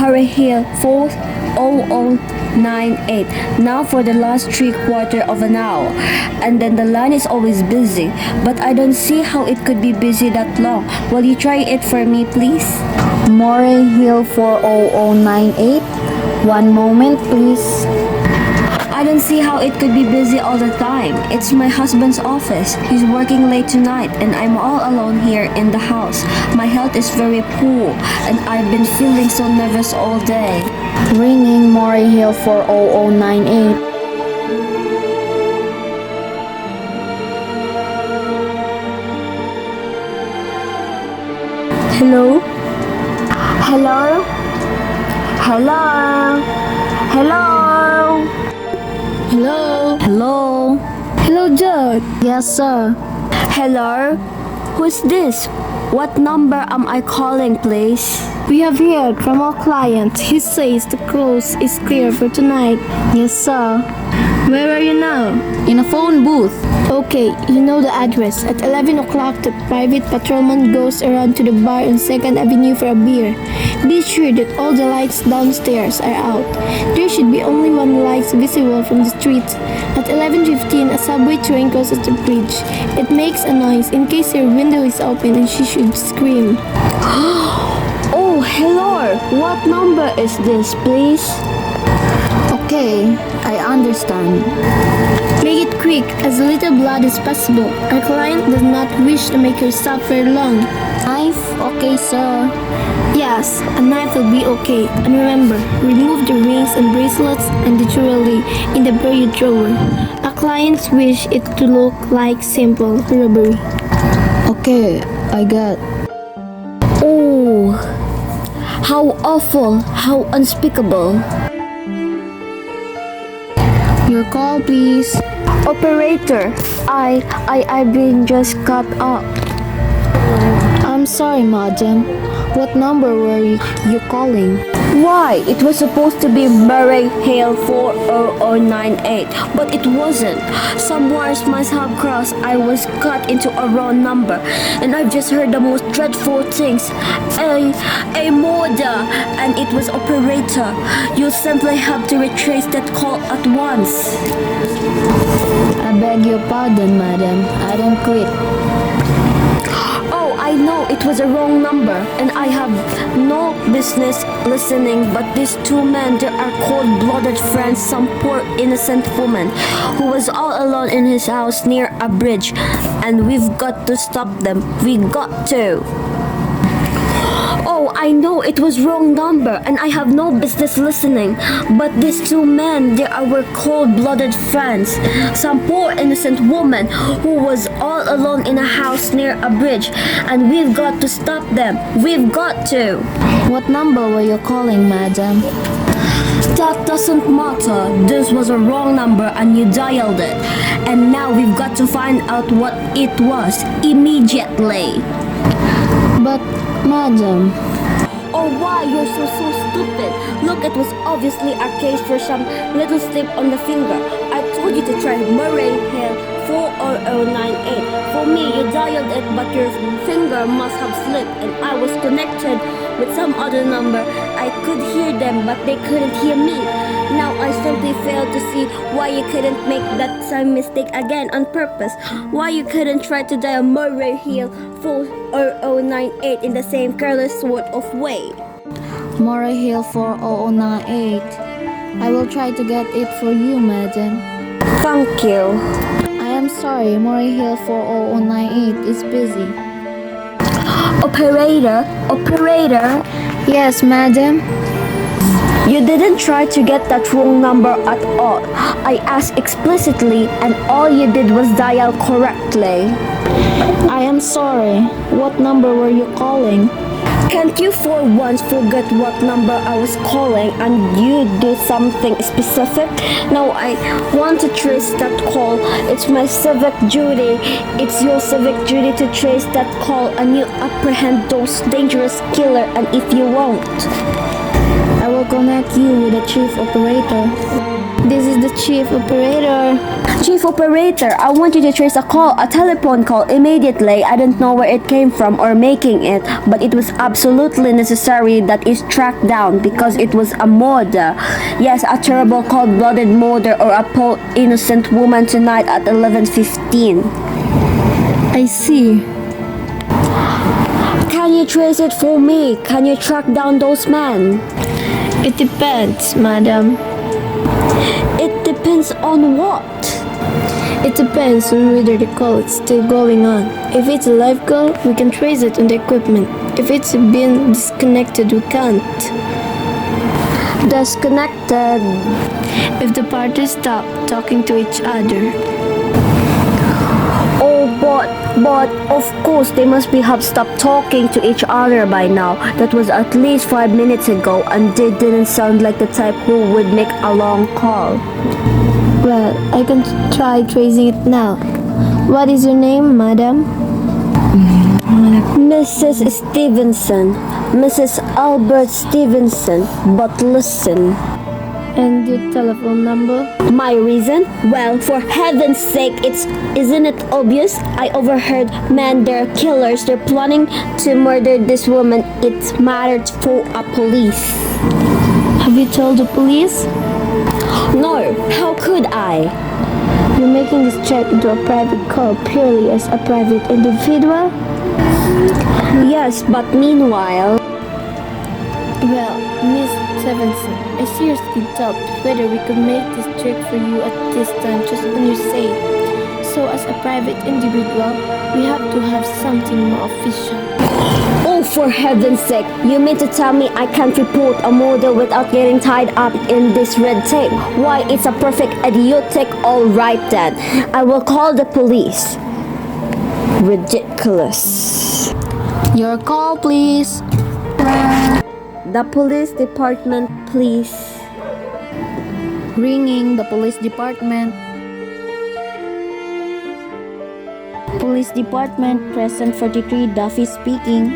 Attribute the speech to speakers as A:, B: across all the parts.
A: Harry Hill 40098. Now for the last 3/4 of an hour. And then the line is always busy. But I don't see how it could be busy that long. Will you try it for me, please?
B: Moray Hill 40098. One moment, please.
A: I don't see how it could be busy all the time. It's my husband's office. He's working late tonight and I'm all alone here in the house. My health is very poor and I've been feeling so nervous all day.
B: Ringing Moray Hill 40098.
A: Hello? Hello? Hello? Hello?
B: Hello?
A: Hello?
B: Hello, Judd. Yes, sir.
A: Hello? Who's this? What number am I calling, please?
B: We have heard from our client. He says the close is clear for tonight. Yes, sir. Where are you now? In a phone booth. Okay, you know the address. At 11 o'clock, the private patrolman goes around to the bar on 2nd Avenue for a beer. Be sure that all the lights downstairs are out. There should be only one light visible from the street. At 11:15, a subway train crosses the bridge. It makes a noise in case her window is open and she should scream.
A: Oh, hello. What number is this, please?
B: Okay, I understand. Make it quick, as little blood as possible. Our client does not wish to make her suffer long. Knife? Okay, sir. Yes, a knife will be okay. And remember, remove the rings and bracelets and the jewelry in the buried drawer. Our clients wish it to look like simple robbery. Okay, I got.
A: Oh, how awful, how unspeakable.
B: Your call, please.
A: Operator, I've been just cut off.
B: I'm sorry, madam. What number were you calling?
A: Why? It was supposed to be Murray Hill 40098, but it wasn't. Some wires must have crossed. I was cut into a wrong number, and I've just heard the most dreadful things. A murder, and it was operator. You simply have to retrace that call at once.
B: I beg your pardon, madam. I don't quit.
A: I know it was a wrong number and I have no business listening, but these two men, they are cold-blooded friends, some poor innocent woman who was all alone in his house near a bridge, and we've got to stop them. We got to. Oh, I know it was wrong number and I have no business listening, but these two men, they are our cold-blooded friends, some poor innocent woman who was all alone in a house near a bridge, and we've got to stop them. We've got to.
B: What number were you calling, madam?
A: That doesn't matter. This was a wrong number and you dialed it, and now we've got to find out what it was immediately.
B: But, madam...
A: Oh, why? You're so stupid. Look, it was obviously a case for some little slip on the finger. I told you to try Murray Hill 40098. For me, you dialed it, but your finger must have slipped, and I was connected with some other number. I could hear them, but they couldn't hear me. Now I simply failed to see why you couldn't make that same mistake again on purpose. Why you couldn't try to dial Murray Hill 40098 in the same careless sort of way.
B: Moray Hill 40098. I will try to get it for you, madam.
A: Thank you.
B: I am sorry, Moray Hill 40098 is busy.
A: Operator?
B: Yes, madam.
A: You didn't try to get that wrong number at all. I asked explicitly and all you did was dial correctly.
B: I am sorry. What number were you calling?
A: Can't you for once forget what number I was calling and you do something specific? Now I want to trace that call. It's my civic duty. It's your civic duty to trace that call and you apprehend those dangerous killer, and if you won't,
B: I will connect you with the chief operator. This is the chief operator.
A: Chief operator, I want you to trace a telephone call immediately. I don't know where it came from or making it, but it was absolutely necessary that it's tracked down because it was a murder. Yes, a terrible cold-blooded murder or a poor innocent woman tonight at 11:15.
B: I see.
A: Can you trace it for me? Can you track down those men?
B: It depends, madam.
A: It depends on what?
B: It depends on whether the call is still going on. If it's a live call, we can trace it on the equipment. If it's been disconnected, we can't.
A: Disconnected.
B: If the parties stop talking to each other.
A: Oh, but of course they must have stopped talking to each other by now. That was at least 5 minutes ago, and they didn't sound like the type who would make a long call.
B: Well, I can try tracing it now. What is your name, madam?
A: Mrs. Stevenson. Mrs. Albert Stevenson. But listen.
B: And your telephone number?
A: My reason? Well, for heaven's sake, isn't it obvious? I overheard men, they're killers. They're planning to murder this woman. It mattered for a police.
B: Have you told the police?
A: No, how could I?
B: You're making this check into a private call purely as a private individual?
A: Yes, but meanwhile...
B: Well, Miss Stevenson, I seriously doubt whether we could make this trick for you at this time just when you say it. So as a private individual, we have to have something more official.
A: Oh, for heaven's sake, you mean to tell me I can't report a murder without getting tied up in this red tape? Why, it's a perfect idiotic. All right then, I will call the police. Ridiculous.
B: Your call, please.
A: The police department, please.
B: Ringing the police department. Police department, present 43, Duffy speaking.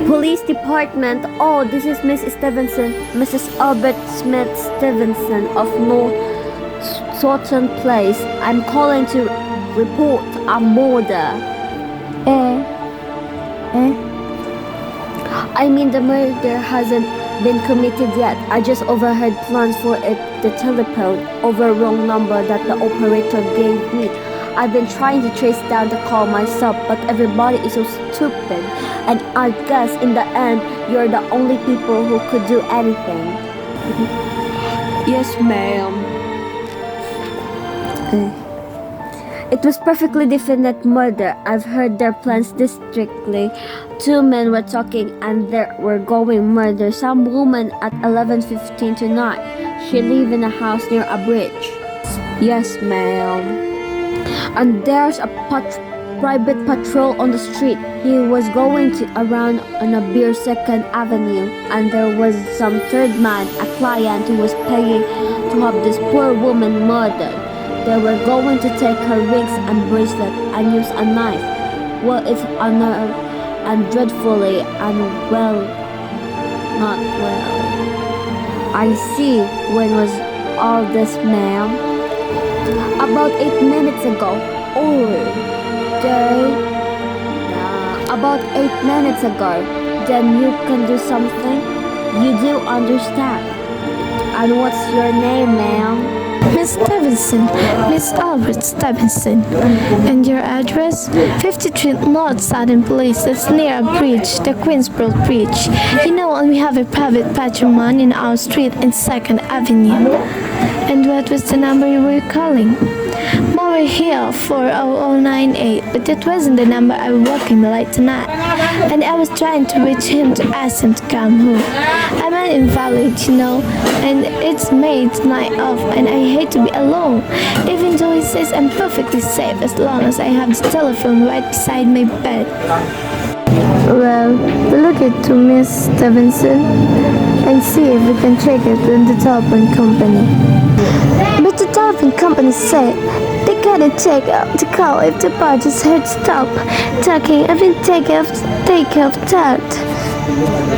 A: Police department. Oh, this is Miss Stevenson, Mrs. Albert Smith Stevenson of North Sutton Place. I'm calling to report a murder. I mean, the murder hasn't been committed yet. I just overheard plans for it, the telephone over wrong number that the operator gave me. I've been trying to trace down the call myself, but everybody is so stupid. And I guess in the end, you're the only people who could do anything. Yes, ma'am. It was perfectly definite murder. I've heard their plans distinctly. 2 men were talking and they were going murder some woman at 11:15 tonight. She live in a house near a bridge. Yes, ma'am. And there's a private patrol on the street. He was going around on a beer 2nd Avenue, and there was some third man, a client who was paying to have this poor woman murdered. They were going to take her rings and bracelet and use a knife. Well, it's unnerved and dreadfully unwell. Not well. I see. When was all this, ma'am? About 8 minutes ago. Oh, about 8 minutes ago. Then you can do something? You do understand. And what's your name, ma'am?
B: Miss Stevenson, Miss Albert Stevenson. And your address? 53 North Sutton Place. That's near a bridge, the Queensboro Bridge. You know, and we have a private patrolman in our street in 2nd Avenue. And what was the number you were calling? Mower Hill 40098, but that wasn't the number I was walking late tonight. And I was trying to reach him to ask him to come home. I'm an invalid, you know, and it's mate's night off, and I hate to be alone. Even though he says I'm perfectly safe as long as I have the telephone right beside my bed. Well, look it to Miss Stevenson and see if we can check it with the telephone company. But the telephone company said they gotta check out the call if the parties had stopped talking and then take off that.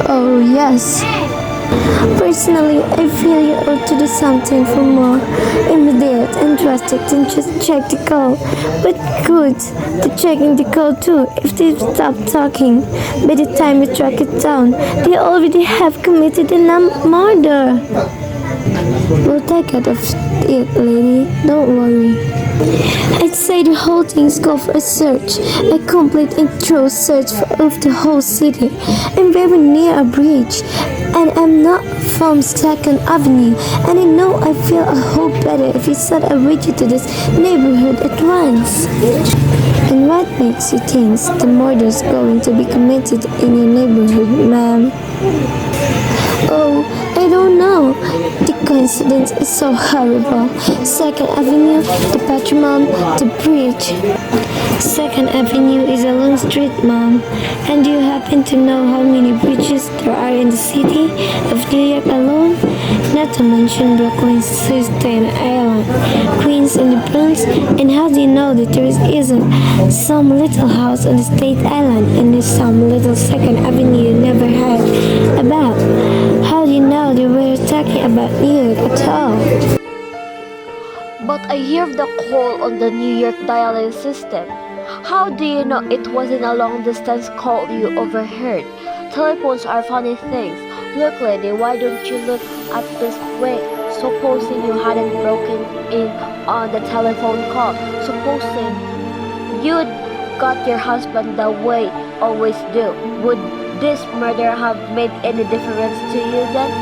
B: Oh yes, Personally, I feel you ought to do something for more immediate and drastic than just check the call. But good, to checking the call too. If they stop talking, by the time you track it down, they already have committed a murder. We'll take care of it, lady. Don't worry. I'd say the whole thing's go for a search, a complete and thorough search of the whole city. I'm very near a bridge, and I'm not from 2nd Avenue, and I know I feel a whole better if you send a widget to this neighborhood at once. And what makes you think the murder's going to be committed in your neighborhood, ma'am? Oh, I don't know. The coincidence is so horrible. 2nd Avenue, the Patrimon, the bridge. 2nd Avenue is a long street, Mom. And do you happen to know how many bridges there are in the city of New York alone? Not to mention Brooklyn's Staten Island, Queens and the Bronx. And how do you know that there isn't some little house on the State Island and there's some little 2nd Avenue you never heard about? How do you know they were talking about New York at all?
A: But I hear the call on the New York dialing system. How do you know it wasn't a long distance call you overheard? Telephones are funny things. Look, lady, why don't you look at this way? Supposing you hadn't broken in on the telephone call. Supposing you'd got your husband the way always do. Would this murder have made any difference to you then?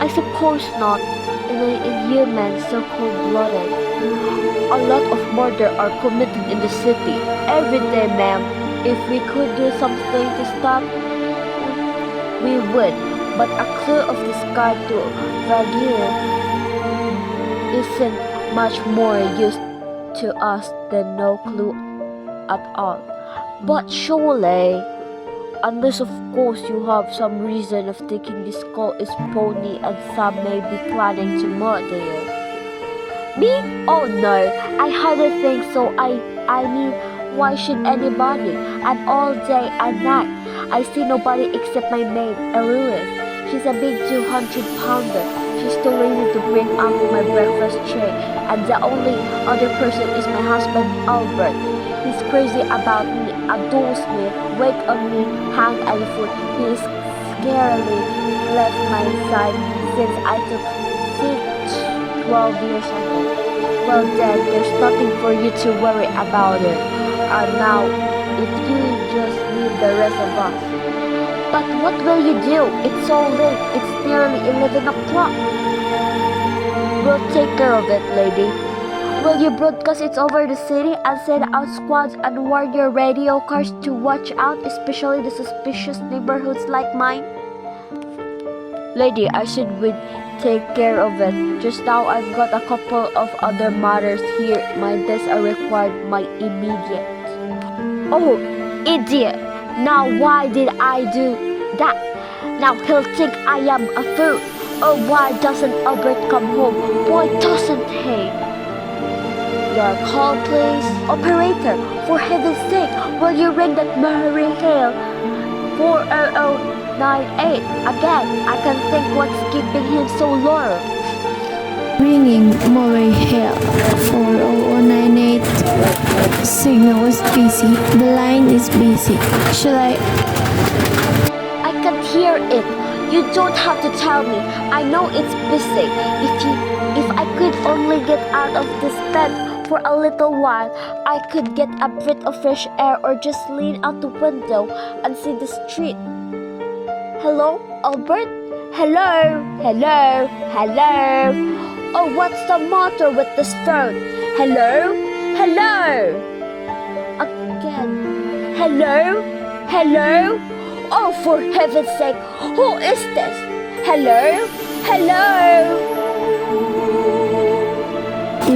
A: I suppose not. In an inhuman, so cold-blooded. A lot of murder are committed in the city every day, ma'am. If we could do something to stop, we would. But a clue of the scar to Vergil isn't much more use to us than no clue at all. But surely, unless of course you have some reason of thinking this call is phony and some may be planning to murder you. Me? Oh no, I hardly think so. I mean, why should anybody? And all day and night, I see nobody except my maid, Louis. She's a big 200-pounder. She's too lazy to bring up my breakfast tray. And the only other person is my husband, Albert. He's crazy about me, adores me, wait on me, hand and foot. He's scarcely left my side since I took 12 years ago. Well then, there's nothing for you to worry about it. And now, if you just leave the rest of us. But what will you do? It's so late. It's nearly 11 o'clock. We'll take care of it, lady. Will you broadcast it over the city and send out squads and warn your radio cars to watch out, especially the suspicious neighborhoods like mine? Lady, I said we'd take care of it. Just now I've got a couple of other matters here. My desks are required my immediate. Oh, idiot! Now why did I do that? Now he'll think I am a fool. Oh, why doesn't Albert come home? Why doesn't he? Your call, please. Operator, for heaven's sake, will you ring that Murray Hill 40098 again? I can't think what's keeping him so low.
B: Ringing Murray Hill 40098. Signal is busy. The line is busy. Shall I
A: can't hear it. You don't have to tell me. I know it's busy. If I could only get out of this bed for a little while, I could get a breath of fresh air or just lean out the window and see the street. Hello, Albert? Hello? Hello? Hello? Oh, what's the matter with this phone? Hello? Hello? Again. Hello? Hello? Oh, for heaven's sake, who is this? Hello? Hello?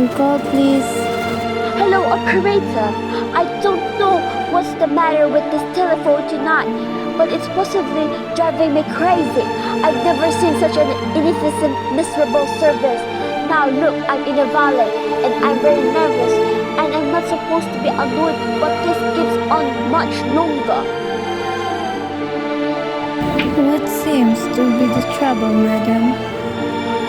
B: you call, please?
A: Hello, operator. I don't know what's the matter with this telephone tonight, but it's possibly driving me crazy. I've never seen such an inefficient, miserable service. Now look, I'm in a valley, and I'm very nervous, and I'm not supposed to be annoyed, but this keeps on much longer.
B: What seems to be the trouble? trouble, madam?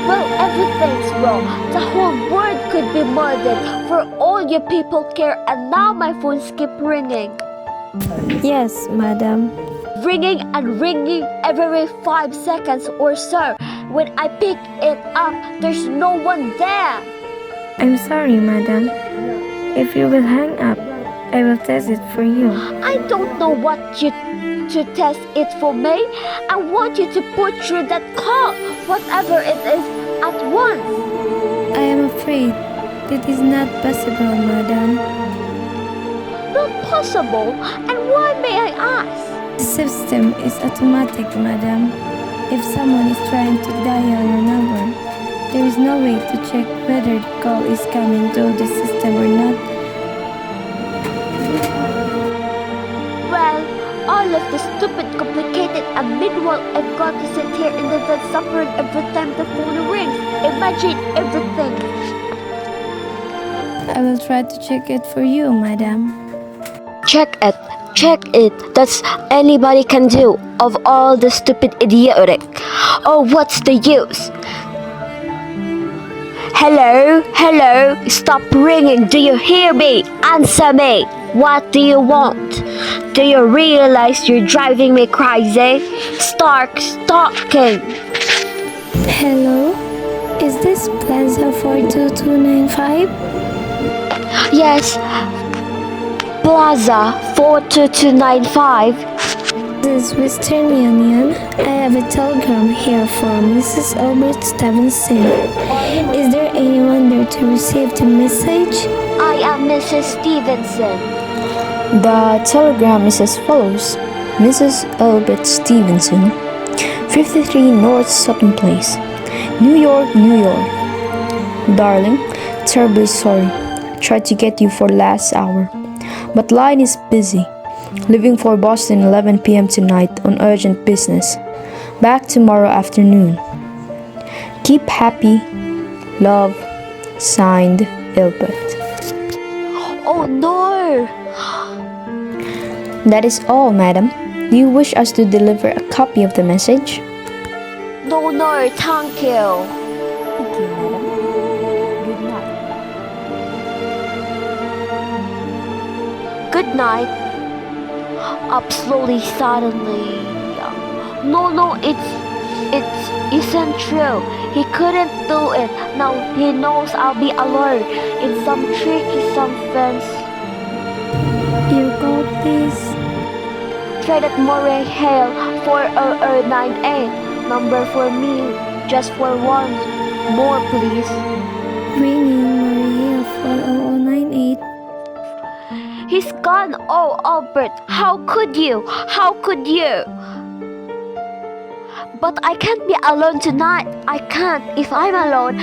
A: Well, everything's wrong. The whole world could be murdered for all you people care, and now my phones keep ringing.
B: Yes, madam.
A: Ringing and ringing every 5 seconds or so. When I pick it up, there's no one there.
B: I'm sorry, madam. If you will hang up, I will test it for you.
A: I don't know what you to test it for me. I want you to put through that call, whatever it is, at once.
B: I am afraid that is not possible, madam.
A: Not possible? And why may I ask?
B: The system is automatic, madam. If someone is trying to dial your number, there is no way to check whether the call is coming through the system or not.
A: Well, all of the stupid, complicated, and meanwhile I've got to sit here in the dark suffering every time the phone rings. Imagine everything.
B: I will try to check it for you, madam.
A: Check it. Check it. That's anybody can do. Of all the stupid idiotic. Oh, what's the use? Hello? Hello? Stop ringing. Do you hear me? Answer me. What do you want? Do you realize you're driving me crazy? Start stalking.
B: Hello? Is this Plaza 42295?
A: Yes. Plaza 42295.
B: This is Western Union. I have a telegram here from Mrs. Albert Stevenson. Is there anyone there to receive the message?
A: I am Mrs. Stevenson.
C: The telegram is as follows. Mrs. Albert Stevenson, 53 North Sutton Place, New York, New York. Darling, terribly sorry. Tried to get you for last hour, but line is busy. Leaving for Boston 11 p.m. tonight on urgent business. Back tomorrow afternoon. Keep happy. Love. Signed, Albert.
A: Oh no!
C: That is all, madam. Do you wish us to deliver a copy of the message?
A: No, thank you.
C: Thank you, madam. Good night.
A: Good night. Up slowly, suddenly. No, it isn't true. He couldn't do it. Now he knows I'll be alone in some tricky something.
B: Your call, please.
A: Try that Murray Hale 40098 number for me, just for once more, please.
B: Ringing Maria 40098.
A: He's gone. Oh, Albert, how could you? How could you? But I can't be alone tonight. I can't. If I'm alone,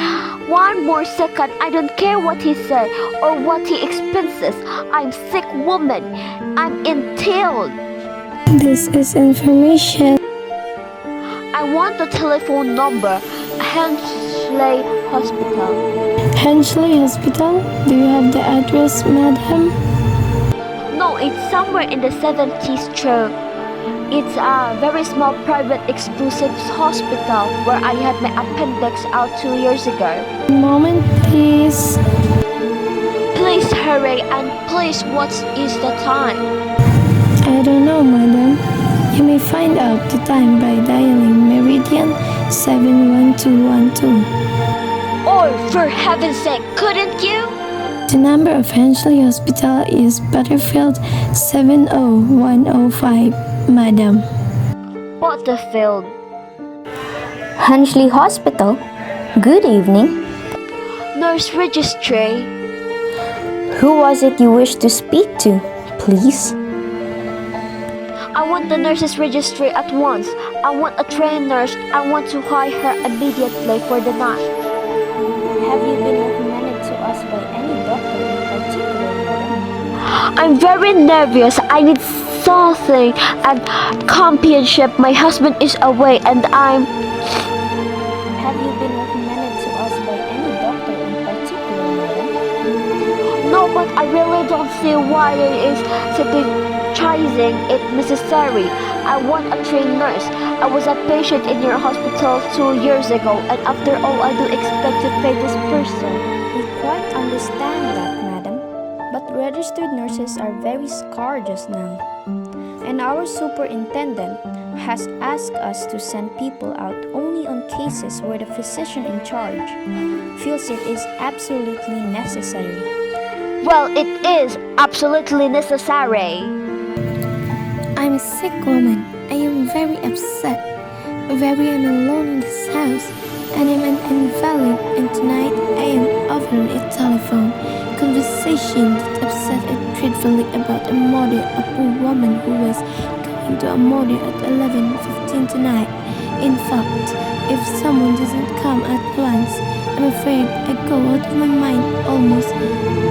A: one more second, I don't care what he said or what he expenses. I'm sick woman. I'm entailed.
B: This is information.
A: I want the telephone number. Hensley Hospital.
B: Hensley Hospital? Do you have the address, madam?
A: No, it's somewhere in the 70s true. It's a very small private exclusive hospital where I had my appendix out 2 years ago.
B: One moment, please.
A: Please hurry and please what is the time?
B: I don't know, madam. You may find out the time by dialing Meridian 71212.
A: Oh, for heaven's sake, couldn't you?
B: The number of Hensley Hospital is Butterfield 70105, madam.
A: Butterfield.
C: Hensley Hospital. Good evening.
A: Nurse registry.
C: Who was it you wished to speak to, please?
A: I want the nurse's registry at once. I want a trained nurse. I want to hire her immediately for the night.
C: Have you been recommended to us by any doctor in particular, madam?
A: I'm very nervous. I need something and companionship. My husband is away and I'm...
C: Have you been recommended to us by any doctor in particular, madam?
A: No, but I really don't see why it is sitting apologizing it necessary. I want a trained nurse. I was a patient in your hospital 2 years ago, and after all, I do expect to pay this person.
C: We quite understand that, madam. But registered nurses are very scarce just now. And our superintendent has asked us to send people out only on cases where the physician in charge feels it is absolutely necessary.
A: Well, it is absolutely necessary.
B: I'm a sick woman. I am very upset. Very am alone in this house, and I'm an invalid. And tonight I am over a telephone conversation that upset her dreadfully about a murder, a poor woman who was going to a murder at 11:15 tonight. In fact, if someone doesn't come at once, I'm afraid I go out of my mind almost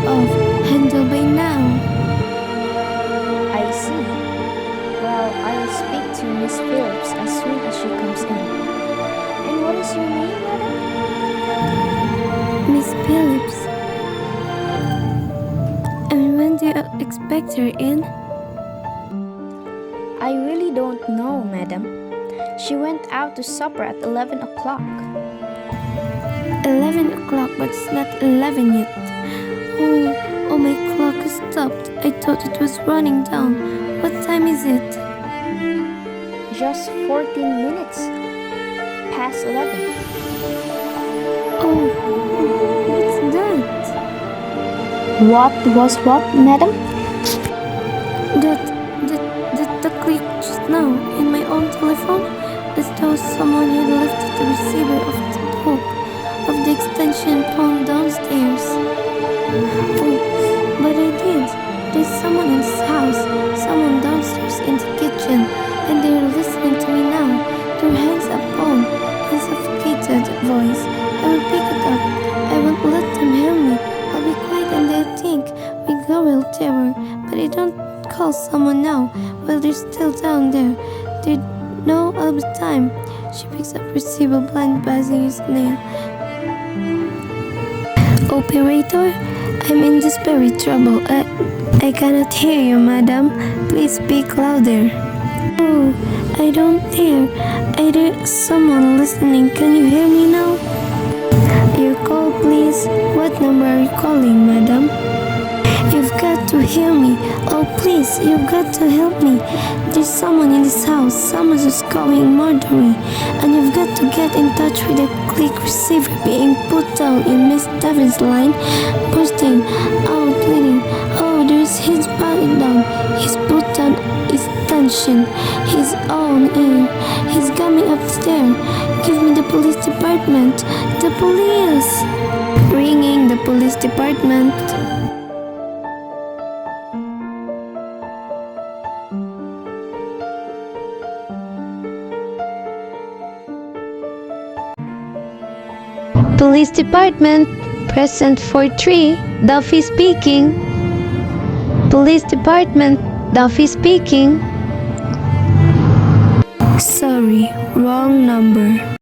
B: off handle by now.
C: I see. Well, I'll speak to Miss Phillips as soon as she comes in. And what is your name, madam?
B: Miss Phillips. And when do you expect her in?
C: I really don't know, madam. She went out to supper at 11 o'clock.
B: 11 o'clock, but it's not 11 yet. Oh, my clock has stopped. I thought it was running down. What time is it?
C: Just 14 minutes past 11.
B: Oh, what's that?
C: What was what, madam?
B: The click just now in my own telephone, as though someone had lifted the receiver of the book of the extension phone downstairs. Oh, but I did. There's someone in this house, someone downstairs in the kitchen, and they're listening to me now. Their hands up on, in suffocated voice. I will pick it up. I won't let them hear me. I'll be quiet and they'll think we go real terror. But I don't call someone now while they're still down there. They know all the time. She picks up receiver, blind buzzing his nail. Operator, I'm in desperate trouble. I cannot hear you, madam. Please speak louder. Oh, I don't hear. There's someone listening. Can you hear me now? Your call, please. What number are you calling, madam? You've got to hear me. Oh, please, you've got to help me. There's someone in this house. Someone who's going murdering. And you've got to get in touch with the click receiver being put down in Miss David's line. Bursting out, bleeding. Oh, there's his body down. He's put down his tension. He's on in. He's coming upstairs. Give me the police department. The police. Ringing the police department.
D: Police Department, Present 43, Duffy speaking. Police Department, Duffy speaking.
B: Sorry, wrong number.